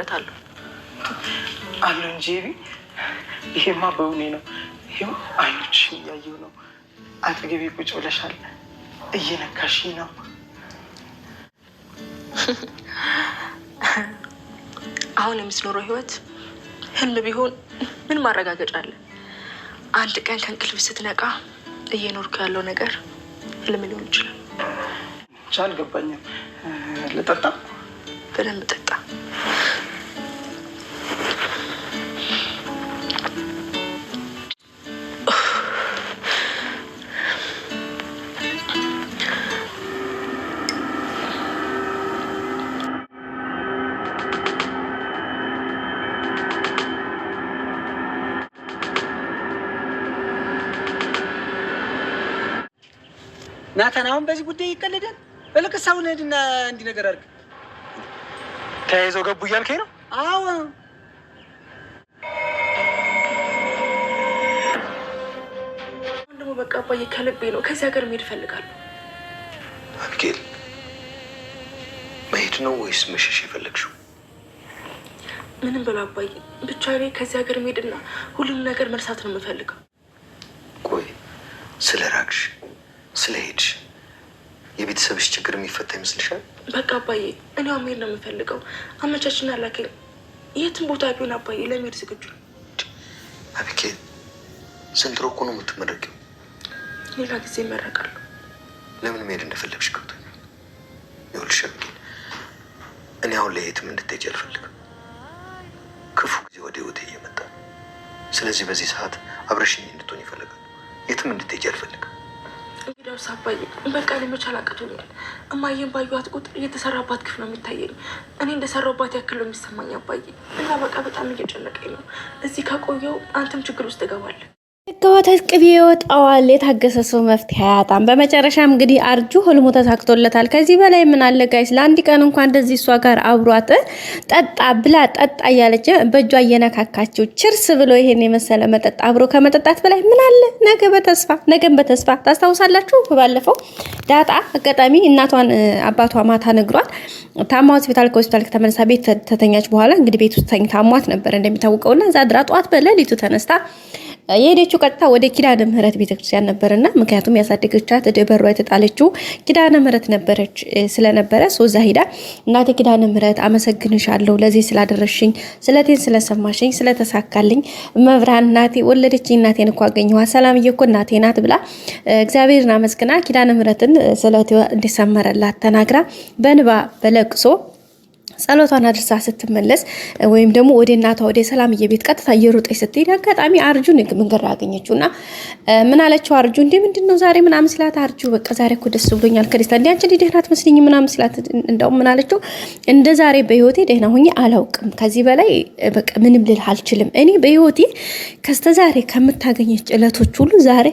እምነት አለው አለው እንጂ ይሄማ በእውኔ ነው። ይሄው አይኖችሽን እያየሁ ነው። አጠገቤ ቁጭ ብለሻል፣ እየነካሽኝ ነው። አሁን የምትኖረው ህይወት ህልም ቢሆን ምን ማረጋገጫ አለ? አንድ ቀን ከእንቅልፍ ስትነቃ እየኖርኩ ያለው ነገር ህልም ሊሆን ይችላል። አልገባኝም። ልጠጣ? በደንብ ጠጣ። ናታን አሁን በዚህ ጉዳይ ይቀልዳል። በልቅስ አሁን ሄድና እንዲህ ነገር አድርግ። ተያይዘው ገቡ እያልከኝ ነው? አዎ ደግሞ በቃ አባዬ ከልቤ ነው ከዚህ ሀገር መሄድ እፈልጋለሁ። አቢጌል መሄድ ነው ወይስ መሸሽ የፈለግሽው? ምንም ብሎ አባዬ ብቻ እኔ ከዚህ ሀገር መሄድና ሁሉም ነገር መርሳት ነው የምፈልገው። ቆይ ስለ ራቅሽ ስለ ሄድሽ የቤተሰብሽ ችግር የሚፈታ ይመስልሻል? በቃ አባዬ እኔ መሄድ ነው የምፈልገው። አመቻችና ላከኝ። የትም ቦታ ቢሆን አባዬ ለመሄድ ዝግጁ ነው። አቢጌል ዘንድሮ እኮ ነው የምትመረቂው። ሌላ ጊዜ እመረቃለሁ። ለምን መሄድ እንደፈለግሽ ገብቶኛል። ይኸውልሽ አቢጌል እኔ አሁን ላይ የትም እንድትሄጂ አልፈልግም። ክፉ ጊዜ ወደ ህይወቴ እየመጣ ነው። ስለዚህ በዚህ ሰዓት አብረሽኝ እንድትሆን ይፈልጋል። የትም እንድትሄጂ አልፈልግም። እንግዲያውስ አባዬ በቃ ለመቻል አቅቶኛል። እማዬን ባየኋት ቁጥር እየተሰራባት ግፍ ነው የሚታየኝ። እኔ እንደሰራባት ያክል ነው የሚሰማኝ አባዬ። እና በቃ በጣም እየጨነቀኝ ነው። እዚህ ከቆየው አንተም ችግር ውስጥ እገባለሁ። ከወተት ቅቤ ይወጣዋል። የታገሰ ሰው መፍትሄ አያጣም። በመጨረሻም እንግዲህ አርጁ ህልሙ ተሳክቶለታል። ከዚህ በላይ ምን አለ ጋይስ? ለአንድ ቀን እንኳን እንደዚህ እሷ ጋር አብሯት ጠጣ ብላ ጠጣ እያለች በእጇ እየነካካችው ችርስ ብሎ ይሄን የመሰለ መጠጥ አብሮ ከመጠጣት በላይ ምን አለ? ነገን በተስፋ ታስታውሳላችሁ። ባለፈው ዳጣ አጋጣሚ እናቷን አባቷ ማታ ነግሯት ታማ ሆስፒታል ከሆስፒታል ከተመለሳ ቤት ተተኛች በኋላ እንግዲህ ቤት ውስጥ ተኝታ አሟት ነበር እንደሚታወቀውና እዛ ድራ ጠዋት በሌሊቱ ተነስታ የሄደችው ቀጥታ ወደ ኪዳነ ምህረት ቤተክርስቲያን ነበርና ምክንያቱም ያሳደገቻት ደበሯ የተጣለችው ኪዳነ ምህረት ነበረች ስለነበረ ሶዛ ሄዳ እናቴ ኪዳነ ምህረት አመሰግንሻለሁ ለዚህ ስላደረሽኝ ስለቴን ስለሰማሽኝ ስለተሳካልኝ መብራን እናቴ ወለደችኝ እናቴን እኮ አገኘኋ ሰላምዬ እኮ እናቴ ናት ብላ እግዚአብሔርን አመስግና ኪዳነ ምህረትን ስለቴ እንዲሰመረላት ተናግራ በንባ በለቅሶ ጸሎቷን አድርሳ ስትመለስ ወይም ደግሞ ወደ እናቷ ወደ ሰላምዬ ቤት ቀጥታ እየሮጠች ስትሄድ አጋጣሚ አርጁን መንገድ አገኘችውና ምን አለችው? አርጁ እንዴ ምንድነው ዛሬ ምናምን ስላት አርጁ በቃ ዛሬ እኮ ደስ ብሎኛል ከደስታ እንዴ አንቺ ደህና አትመስልኝ ምናምን ስላት እንደው ምን አለችው? እንደ ዛሬ በህይወቴ ደህና ሆኜ አላውቅም። ከዚህ በላይ በቃ ምንም ልል አልችልም። እኔ በህይወቴ ከስተዛሬ ከምታገኘች ዕለቶች ሁሉ ዛሬ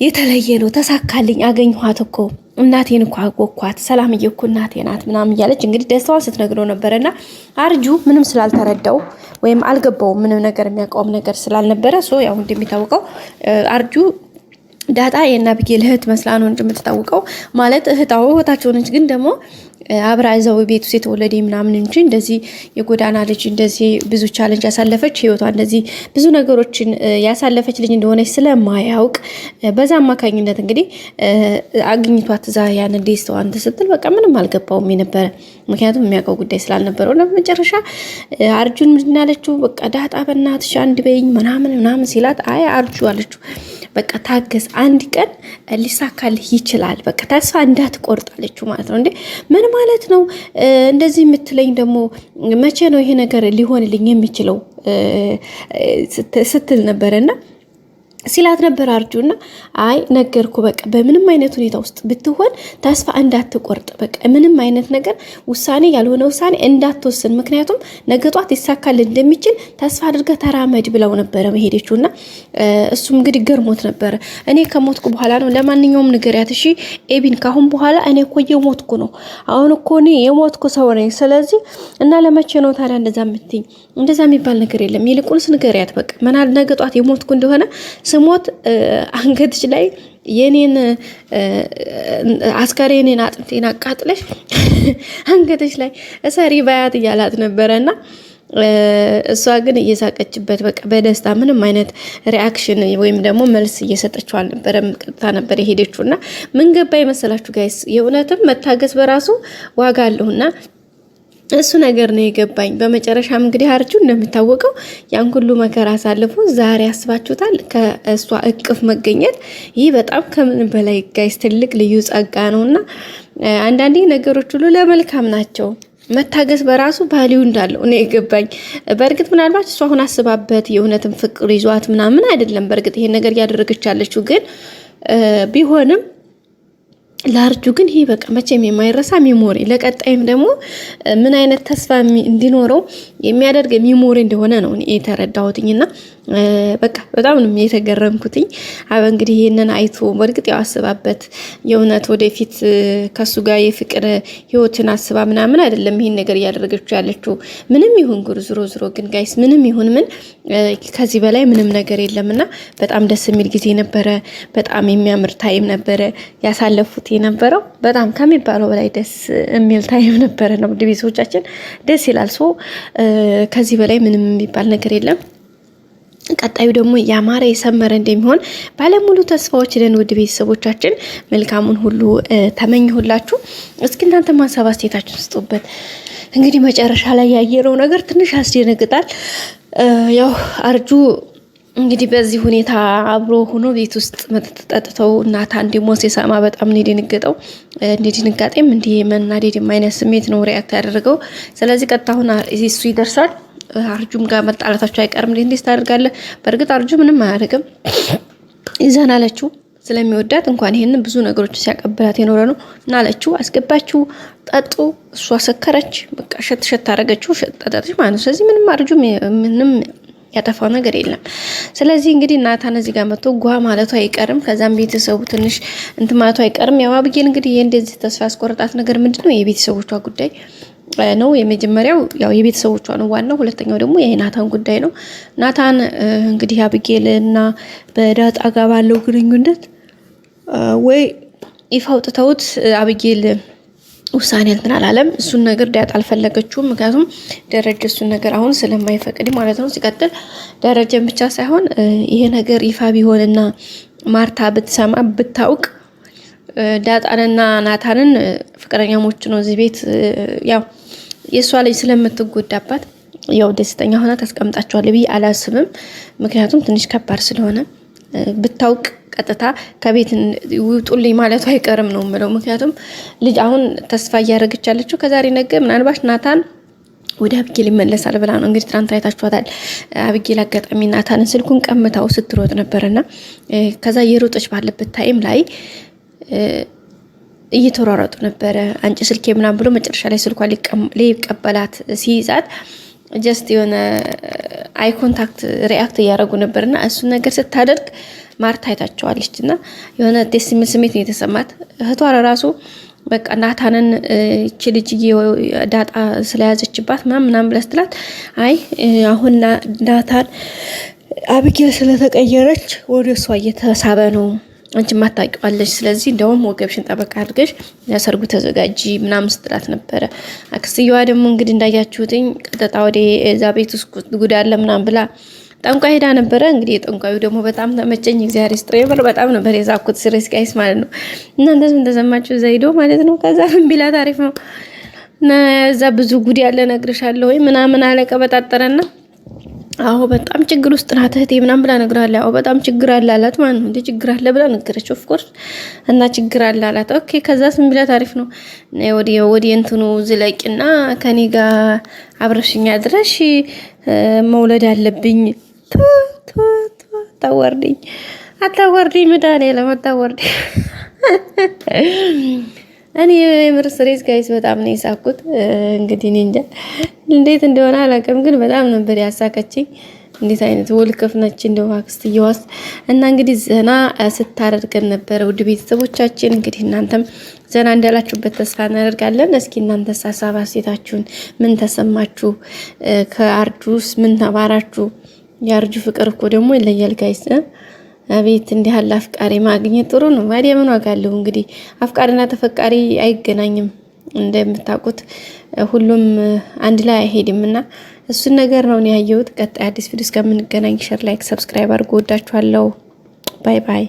የተለየ ነው። ተሳካልኝ፣ አገኘኋት እኮ እናቴን እኮ አጎኳት ሰላምዬ እኮ እናቴ ናት ምናምን እያለች እንግዲህ ደስታዋን ስትነግረው ነበርና አርጁ ምንም ስላልተረዳው ወይም አልገባውም ምንም ነገር የሚያውቀውም ነገር ስላልነበረ ያው እንደሚታወቀው አርጁ ዳጣ የአቢጌል እህት መስላ ነው እንጂ የምትታወቀው ማለት እህታቸው ነች። ግን ደግሞ አብራ እዛው ቤት ውስጥ የተወለደ ምናምን እንጂ እንደዚህ የጎዳና ልጅ እንደዚህ ብዙ ቻሌንጅ ያሳለፈች ህይወቷ እንደዚህ ብዙ ነገሮችን ያሳለፈች ልጅ እንደሆነች ስለማያውቅ በዛ አማካኝነት እንግዲህ አግኝቷት እዛ ያን ደስታዋን ስትል በቃ ምንም አልገባውም የነበረ ምክንያቱም የሚያውቀው ጉዳይ ስላልነበረው ለመጨረሻ አርጁን ምን አለችው? በቃ ዳጣ በእናትሽ አንድ በይኝ ምናምን ሲላት አይ አርጁ አለችው በቃ ታገስ፣ አንድ ቀን ሊሳካልህ ይችላል፣ በቃ ተስፋ እንዳትቆርጥ አለችው ማለት ነው። እንዴ ምን ማለት ነው እንደዚህ የምትለኝ? ደግሞ መቼ ነው ይሄ ነገር ሊሆንልኝ የሚችለው ስትል ነበርና ሲላት ነበር አርጁና አይ ነገርኩ በቃ በምንም አይነት ሁኔታ ውስጥ ብትሆን ተስፋ እንዳትቆርጥ በቃ ምንም አይነት ነገር ውሳኔ ያልሆነ ውሳኔ እንዳትወስን ምክንያቱም ነገ ጧት ይሳካል እንደሚችል ተስፋ አድርገህ ተራመድ ብለው ነበር መሄደችውና እሱም እንግዲህ ገርሞት ነበር። እኔ ከሞትኩ በኋላ ነው ለማንኛውም ንገሪያት እሺ ኤቢን ካሁን በኋላ እኔ እኮ የሞትኩ ነው አሁን እኮ እኔ የሞትኩ ሰው ነኝ ስለዚህ እና ለመቼ ነው ታዲያ እንደዛ የምትይኝ? እንደዛ የሚባል ነገር የለም ይልቁንስ ንገሪያት በቃ ምናል ነገ ጧት የሞትኩ እንደሆነ ስሞት አንገትሽ ላይ የኔን አስከሬኔን አጥንቴን አቃጥለሽ አንገትሽ ላይ እሰሪ ባያት እያላት ነበረና እሷ ግን እየሳቀችበት በቃ በደስታ ምንም አይነት ሪአክሽን ወይም ደግሞ መልስ እየሰጠችው አልነበረም። ቀጥታ ነበር የሄደችውና ምን ገባ ይመስላችሁ ጋይስ? የእውነትም መታገስ በራሱ ዋጋ አለውና እሱ ነገር ነው የገባኝ። በመጨረሻም እንግዲህ አርጁ እንደሚታወቀው ያን ሁሉ መከራ አሳልፎ ዛሬ አስባችሁታል ከእሷ እቅፍ መገኘት። ይህ በጣም ከምን በላይ ጋይስ ትልቅ ልዩ ጸጋ ነውና አንዳንዴ ነገሮች ሁሉ ለመልካም ናቸው። መታገስ በራሱ ቫልዩ እንዳለው ነው የገባኝ። በእርግጥ ምናልባት እሷ አሁን አስባበት የእውነትም ፍቅር ይዟት ምናምን አይደለም በእርግጥ ይሄን ነገር እያደረገች ያለችው ግን ቢሆንም ለአርጁ ግን ይሄ በቃ መቼም የማይረሳ ሚሞሪ ለቀጣይም ደግሞ ምን አይነት ተስፋ እንዲኖረው የሚያደርግ ሚሞሪ እንደሆነ ነው የተረዳሁትኝና በቃ በጣም ነው የተገረምኩትኝ። እንግዲህ ይሄንን አይቶ በእርግጥ ያው አስባበት የእውነት ወደፊት ከሱ ጋር የፍቅር ህይወትን አስባ ምናምን አይደለም ይሄን ነገር እያደረገችው ያለችው። ምንም ይሁን ዝሮ ግን ጋይስ ምንም ይሁን ምን ከዚህ በላይ ምንም ነገር የለምና በጣም ደስ የሚል ጊዜ ነበረ። በጣም የሚያምር ታይም ነበረ ያሳለፉት የነበረው በጣም ከሚባለው በላይ ደስ የሚል ታይም ነበረ ነው። ውድ ቤተሰቦቻችን ደስ ይላል። ሶ ከዚህ በላይ ምንም የሚባል ነገር የለም። ቀጣዩ ደግሞ ያማረ የሰመረ እንደሚሆን ባለሙሉ ተስፋዎች ነን። ውድ ቤተሰቦቻችን መልካሙን ሁሉ ተመኝሁላችሁ። እስኪ እናንተ ማሳብ አስተያየታችሁን ስጡበት። እንግዲህ መጨረሻ ላይ ያየነው ነገር ትንሽ ያስደነግጣል። ያው አርጁ እንግዲህ በዚህ ሁኔታ አብሮ ሆኖ ቤት ውስጥ መጠጥ ጠጥተው ናታን ደግሞ ሲሰማ በጣም ነው የደነገጠው። እንደ ድንጋጤም እንደ መናደድም አይነት ስሜት ነው ሪአክት ያደረገው። ስለዚህ ቀጣሁን እሱ ይደርሳል። አርጁም ጋር መጣላታቸው አይቀርም። እንዴት ታደርጋለህ? በእርግጥ አርጁ ምንም አያደርግም። ይዘን አለችው ስለሚወዳት እንኳን ይሄንን ብዙ ነገሮች ሲያቀብላት የኖረ ነው እና አለችው አስገባችው ጠጡ። እሷ ሰከረች። በቃ ሸት አደረገችው። ጠጣች ማለት ነው። ስለዚህ ምንም አርጁ ምንም ያጠፋው ነገር የለም። ስለዚህ እንግዲህ ናታን እዚህ ጋር መጥቶ ጓ ማለቱ አይቀርም። ከዛም ቤተሰቡ ትንሽ እንት ማለቱ አይቀርም። ያው አብጌል እንግዲህ እንደዚህ ተስፋ ያስቆረጣት ነገር ምንድነው? የቤተሰቦቿ ጉዳይ ነው። የመጀመሪያው ያው የቤተሰቦቿ ነው ዋናው። ሁለተኛው ደግሞ የናታን ጉዳይ ነው። ናታን እንግዲህ አብጌል እና በዳጣ ጋር ባለው ግንኙነት ወይ ይፋ አውጥተውት አብጌል ውሳኔ እንትን አላለም። እሱን ነገር ዳጣ አልፈለገችውም። ምክንያቱም ደረጀ እሱን ነገር አሁን ስለማይፈቅድ ማለት ነው። ሲቀጥል ደረጀን ብቻ ሳይሆን ይሄ ነገር ይፋ ቢሆንና ማርታ ብትሰማ ብታውቅ ዳጣንና ናታንን ፍቅረኛሞች ነው እዚህ ቤት ያው የሷ ልጅ ስለምትጎዳባት ያው ደስተኛ ሆና ታስቀምጣቸዋለች ብዬ አላስብም። ምክንያቱም ትንሽ ከባድ ስለሆነ ብታውቅ ቀጥታ ከቤት ውጡልኝ ማለቱ አይቀርም ነው የምለው። ምክንያቱም ልጅ አሁን ተስፋ እያደረገች ያለችው ከዛሬ ነገ ምናልባት ናታን ወደ አብጌል ይመለሳል ብላ ነው። እንግዲህ ትናንት አይታችኋታል። አብጌል አጋጣሚ ናታንን ስልኩን ቀምታው ስትሮጥ ነበርና ከዛ የሮጠች ባለበት ታይም ላይ እየተሯሯጡ ነበረ። አንቺ ስልኬ ምናምን ብሎ መጨረሻ ላይ ስልኳ ሊቀበላት ሲይዛት ጀስት የሆነ አይ ኮንታክት ሪአክት እያደረጉ ነበርና እሱን ነገር ስታደርግ ማርታ አይታቸዋለች እና የሆነ ደስ የሚል ስሜት ነው የተሰማት። እህቷ ራሱ በቃ ናታንን እቺ ልጅ ዳጣ ስለያዘችባት ምናምን ብላ ስትላት አይ አሁን ናታን አብጌል ስለተቀየረች ወደ እሷ እየተሳበ ነው አንቺ ማታውቂዋለሽ። ስለዚህ እንደውም ወገብሽን ጠበቃ አድርገሽ ለሰርጉ ተዘጋጂ ምናምን ስትላት ነበረ። አክስየዋ ደግሞ እንግዲህ እንዳያችሁትኝ ቀጥታ ወደ እዛ ቤት ውስጥ ጉድ አለ ምናምን ብላ ጠንቋይ ሄዳ ነበረ። እንግዲህ የጠንቋዩ ደግሞ በጣም ተመቸኝ። እግዚአብሔር ይስጥር። በጣም ነበር የዛኩት ሲሪየስ ጋይስ ማለት ነው። እናንተስ ምን ተሰማችሁ? እዛ ሄዶ ማለት ነው። ከዛ ምን ቢላት አሪፍ ነው እና እዛ ብዙ ጉድ ያለ ነግርሻለሁ ወይ ምናምን አለ ቀበጣጠረና አዎ በጣም ችግር ውስጥ ናት እህቴ ምናምን ብላ ነግራለች። አዎ በጣም ችግር አለ አላት ማለት ነው። እንዴ ችግር አለ ብላ ነገረች። ኦፍ ኮርስ እና ችግር አለ አላት። ኦኬ ከዛስ ምን ቢላት አሪፍ ነው ወዲ እንትኑ ዝለቂና ከኔ ጋር አብረሽኛ ድረሽ መውለድ አለብኝ። አታወርድኝ ምዳኔ ለማታወርድኝ እኔ የምርስሬስ ጋይስ በጣም ነው የሳኩት። እንግዲህ እኔ እንጃ እንዴት እንደሆነ አላውቅም፣ ግን በጣም ነበር ያሳከችኝ። እንዴት አይነት ወልከፍ ነች እንደው አክስትየዋስ። እና እንግዲህ ዘና ስታደርገን ነበር። ውድ ቤተሰቦቻችን እንግዲህ እናንተም ዘና እንዳላችሁበት ተስፋ እናደርጋለን። እስኪ እናንተ ሀሳብ አስተያየታችሁን ምን ተሰማችሁ? ከአርጁስ ምን ተማራችሁ? የአርጁ ፍቅር እኮ ደግሞ ይለያል ጋይስ። አቤት እንዲህ ያለ አፍቃሪ ማግኘት ጥሩ ነው። ማዲያ ምን ዋጋ አለው? እንግዲህ አፍቃሪና ተፈቃሪ አይገናኝም። እንደምታውቁት ሁሉም አንድ ላይ አይሄድምና እሱን ነገር ነው ያየሁት። ቀጣይ አዲስ ቪዲዮ እስከምንገናኝ ሼር፣ ላይክ፣ ሰብስክራይብ አድርጉ። ወዳችኋለሁ። ባይ ባይ።